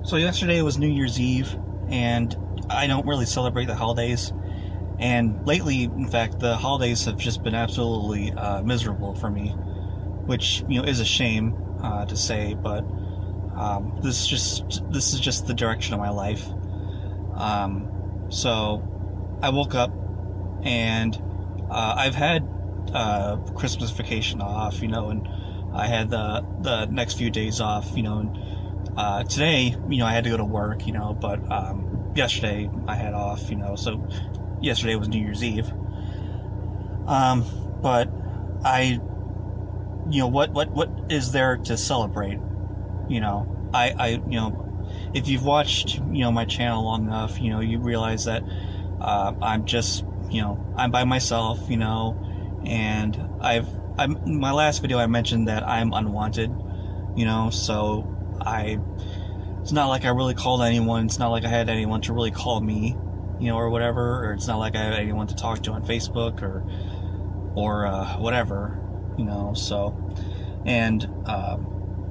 So yesterday was New Year's Eve, and I don't really celebrate the holidays. And lately, in fact, the holidays have just been absolutely miserable for me, which is a shame to say, but this is just the direction of my life. So I woke up, and I've had Christmas vacation off, and I had the next few days off, and today, I had to go to work, but yesterday I had off, so yesterday was New Year's Eve. But what is there to celebrate? If you've watched, my channel long enough, you realize that I'm just, I'm by myself, and my last video I mentioned that I'm unwanted, so it's not like I really called anyone. It's not like I had anyone to really call me, or whatever, or it's not like I had anyone to talk to on Facebook or whatever, so, and,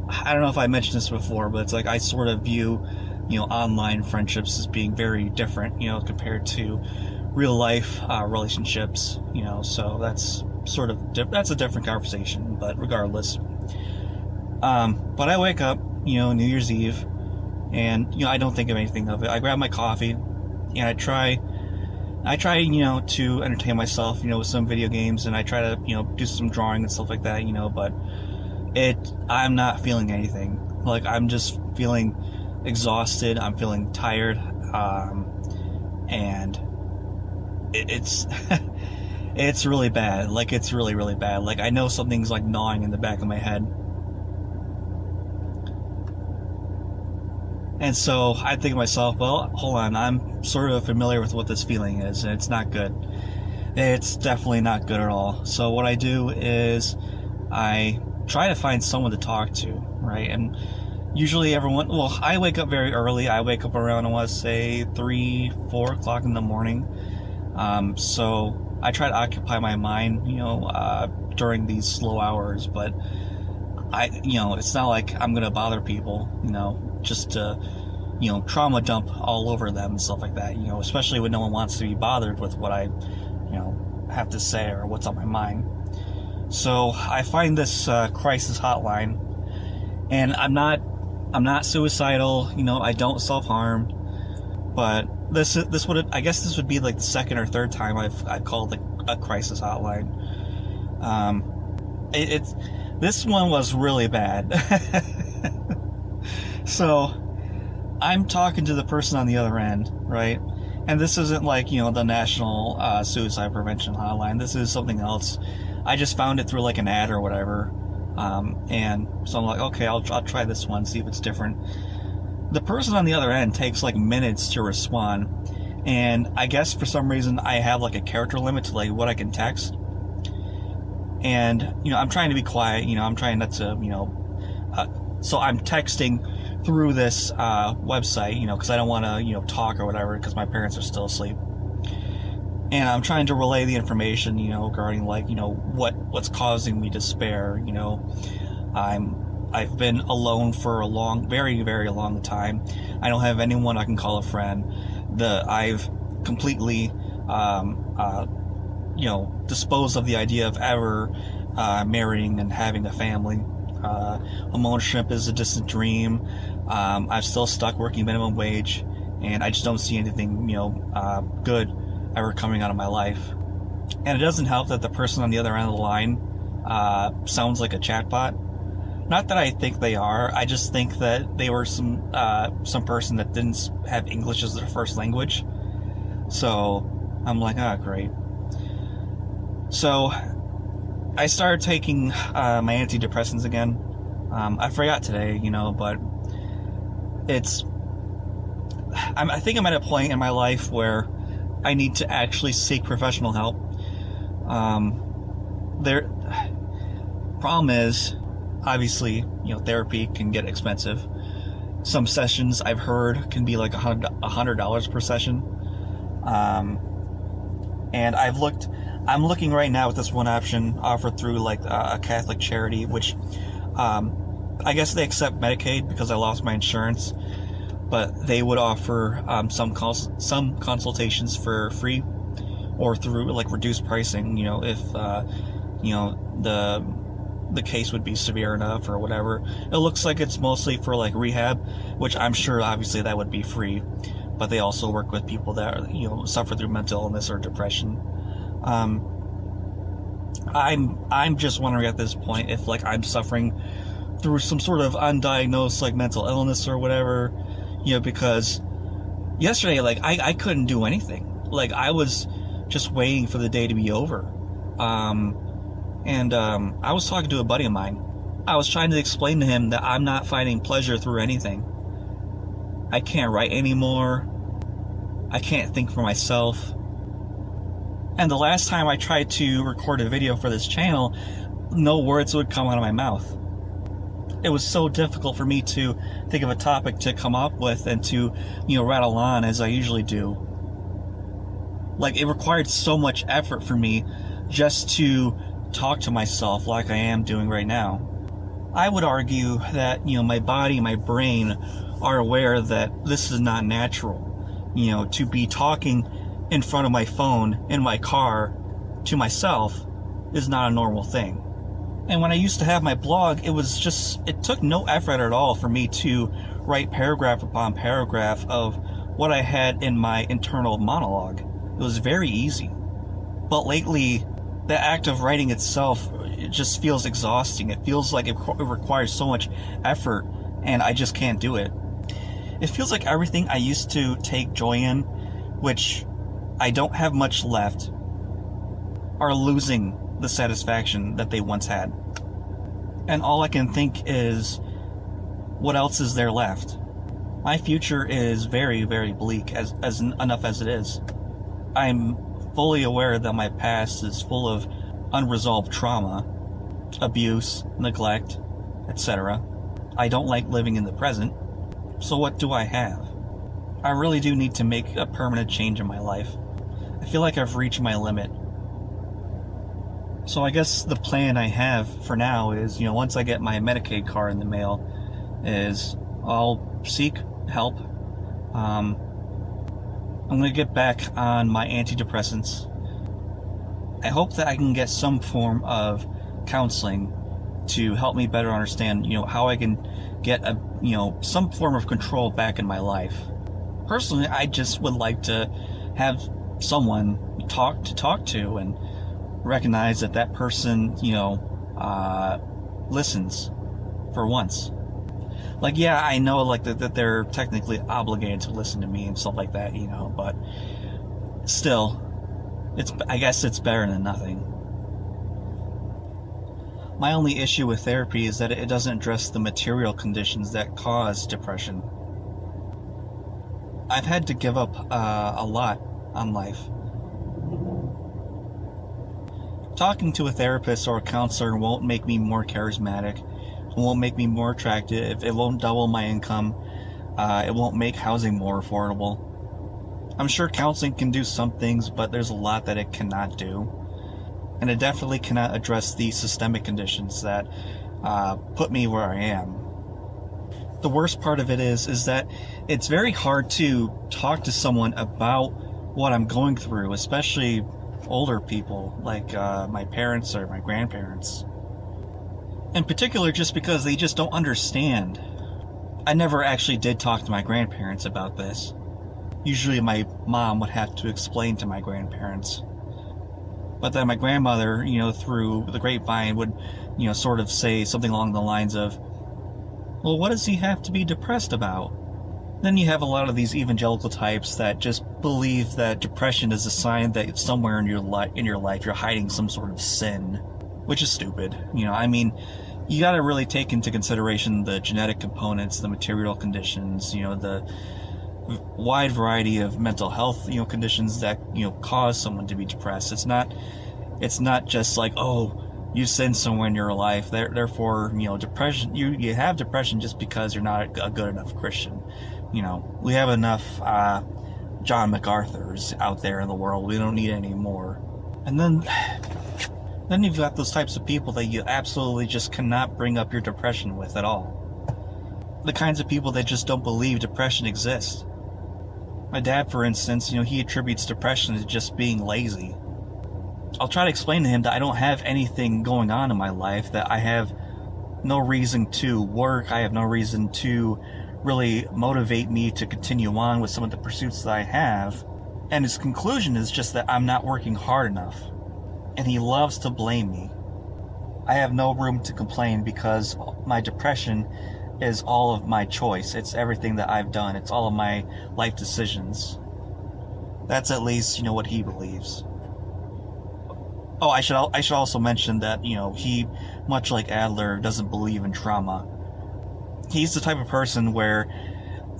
I don't know if I mentioned this before, but it's like I sort of view, online friendships as being very different, compared to real life relationships, so that's sort of that's a different conversation, but regardless. But I wake up, New Year's Eve, and I don't think of anything of it. I grab my coffee, and I try, to entertain myself, with some video games, and I try to, do some drawing and stuff like that, but I'm not feeling anything. Like, I'm just feeling exhausted. I'm feeling tired, and it's it's really bad. Like, it's really, really bad. Like, I know something's like gnawing in the back of my head. And so I think to myself, well, hold on, I'm sort of familiar with what this feeling is, and it's not good. It's definitely not good at all. So what I do is I try to find someone to talk to, right? And usually I wake up very early. I wake up around, I want to say 4 o'clock in the morning. So I try to occupy my mind, during these slow hours, but it's not like I'm going to bother people, just to, trauma dump all over them and stuff like that, especially when no one wants to be bothered with what I, have to say or what's on my mind. So I find this crisis hotline, and I'm not suicidal, I don't self-harm, but I guess this would be like the second or third time I've called a crisis hotline. This one was really bad. So I'm talking to the person on the other end, right? And this isn't like, the National Suicide Prevention Hotline. This is something else. I just found it through like an ad or whatever. And so I'm like, okay, I'll try this one, see if it's different. The person on the other end takes like minutes to respond. And I guess for some reason I have like a character limit to like what I can text. And, I'm trying to be quiet, I'm trying not to, so I'm texting through this website, because I don't want to, talk or whatever, because my parents are still asleep. And I'm trying to relay the information, regarding like, what's causing me despair. I've been alone for a very, very long time. I don't have anyone I can call a friend. I've completely, disposed of the idea of ever marrying and having a family. Homeownership is a distant dream. I'm still stuck working minimum wage, and I just don't see anything, good ever coming out of my life. And it doesn't help that the person on the other end of the line sounds like a chatbot. Not that I think they are. I just think that they were some person that didn't have English as their first language. So I'm like, oh, great. So I started taking my antidepressants again. I forgot today, but I think I'm at a point in my life where I need to actually seek professional help. Problem is, obviously, therapy can get expensive. Some sessions I've heard can be like $100 per session. And I'm looking right now at this one option offered through like a Catholic charity, which I guess they accept Medicaid because I lost my insurance. but they would offer some consultations for free or through like reduced pricing. If the case would be severe enough or whatever. It looks like it's mostly for like rehab, which I'm sure obviously that would be free, but they also work with people that suffer through mental illness or depression. I'm just wondering at this point if like I'm suffering through some sort of undiagnosed like mental illness or whatever, because yesterday like I couldn't do anything. Like I was just waiting for the day to be over. And I was talking to a buddy of mine. I was trying to explain to him that I'm not finding pleasure through anything. I can't write anymore. I can't think for myself. And the last time I tried to record a video for this channel, no words would come out of my mouth. It was so difficult for me to think of a topic to come up with and to, rattle on as I usually do. Like, it required so much effort for me just to talk to myself like I am doing right now. I would argue that, my body, my brain are aware that this is not natural. To be talking in front of my phone in my car to myself is not a normal thing. And when I used to have my blog, it took no effort at all for me to write paragraph upon paragraph of what I had in my internal monologue. It was very easy. But lately, the act of writing itself, it just feels exhausting. It feels like it requires so much effort, and I just can't do it. It feels like everything I used to take joy in, which I don't have much left, are losing the satisfaction that they once had. And all I can think is, what else is there left? My future is very, very bleak, as enough as it is. I'm fully aware that my past is full of unresolved trauma, abuse, neglect, etc. I don't like living in the present, so what do I have? I really do need to make a permanent change in my life. I feel like I've reached my limit. So I guess the plan I have for now is, once I get my Medicaid card in the mail, is I'll seek help. I'm going to get back on my antidepressants. I hope that I can get some form of counseling to help me better understand, how I can get some form of control back in my life. Personally, I just would like to have someone talk to and recognize that person, listens for once. Like, yeah, I know, like, that they're technically obligated to listen to me and stuff like that, but still, I guess it's better than nothing. My only issue with therapy is that it doesn't address the material conditions that cause depression. I've had to give up a lot on life. Talking to a therapist or a counselor won't make me more charismatic. It won't make me more attractive. It won't double my income. It won't make housing more affordable. I'm sure counseling can do some things, but there's a lot that it cannot do. And it definitely cannot address the systemic conditions that put me where I am. The worst part of it is that it's very hard to talk to someone about what I'm going through, especially older people like my parents or my grandparents. In particular, just because they just don't understand. I never actually did talk to my grandparents about this. Usually my mom would have to explain to my grandparents. But then my grandmother, through the grapevine would, sort of say something along the lines of, well, what does he have to be depressed about? Then you have a lot of these evangelical types that just believe that depression is a sign that somewhere in your life you're hiding some sort of sin, which is stupid. You got to really take into consideration the genetic components, the material conditions, the wide variety of mental health, conditions that, cause someone to be depressed. It's not just like, oh, you sinned somewhere in your life, therefore, depression, you have depression just because you're not a good enough Christian. We have enough John MacArthurs out there in the world. We don't need any more. And then you've got those types of people that you absolutely just cannot bring up your depression with at all. the kinds of people that just don't believe depression exists. My dad, for instance, he attributes depression to just being lazy. I'll try to explain to him that I don't have anything going on in my life, that I have no reason to work, I have no reason to really motivate me to continue on with some of the pursuits that I have. And his conclusion is just that I'm not working hard enough. And he loves to blame me. I have no room to complain because my depression is all of my choice. It's everything that I've done. It's all of my life decisions. That's at least, what he believes. Oh, I should also mention that, he, much like Adler, doesn't believe in trauma. He's the type of person where,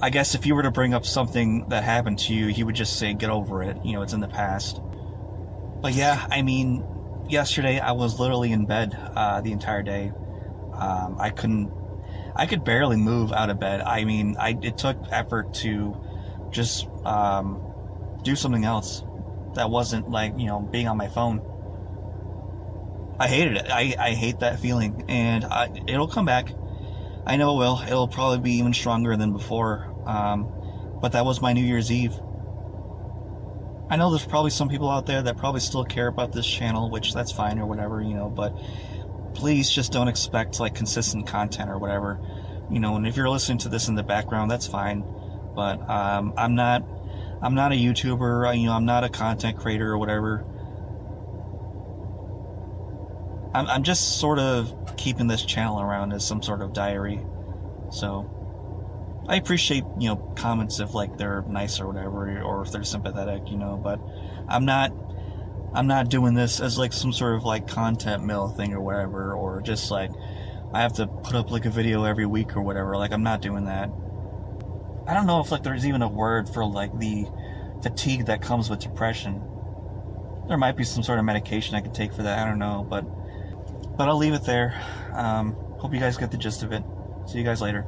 I guess if you were to bring up something that happened to you, he would just say, get over it. It's in the past. But yeah, yesterday I was literally in bed the entire day. I could barely move out of bed. It took effort to just do something else that wasn't like, being on my phone. I hated it. I hate that feeling, and it'll come back. I know it will. It'll probably be even stronger than before. But that was my New Year's Eve. I know there's probably some people out there that probably still care about this channel, which that's fine or whatever, but please just don't expect like consistent content or whatever, and if you're listening to this in the background, that's fine. But I'm not a YouTuber, I'm not a content creator or whatever. I'm just sort of keeping this channel around as some sort of diary. So I appreciate, comments if like they're nice or whatever, or if they're sympathetic, but I'm not doing this as like some sort of like content mill thing or whatever, or just like I have to put up like a video every week or whatever. Like, I'm not doing that. I don't know if like there's even a word for like the fatigue that comes with depression. There might be some sort of medication I could take for that. I don't know, but I'll leave it there. Hope you guys get the gist of it. See you guys later.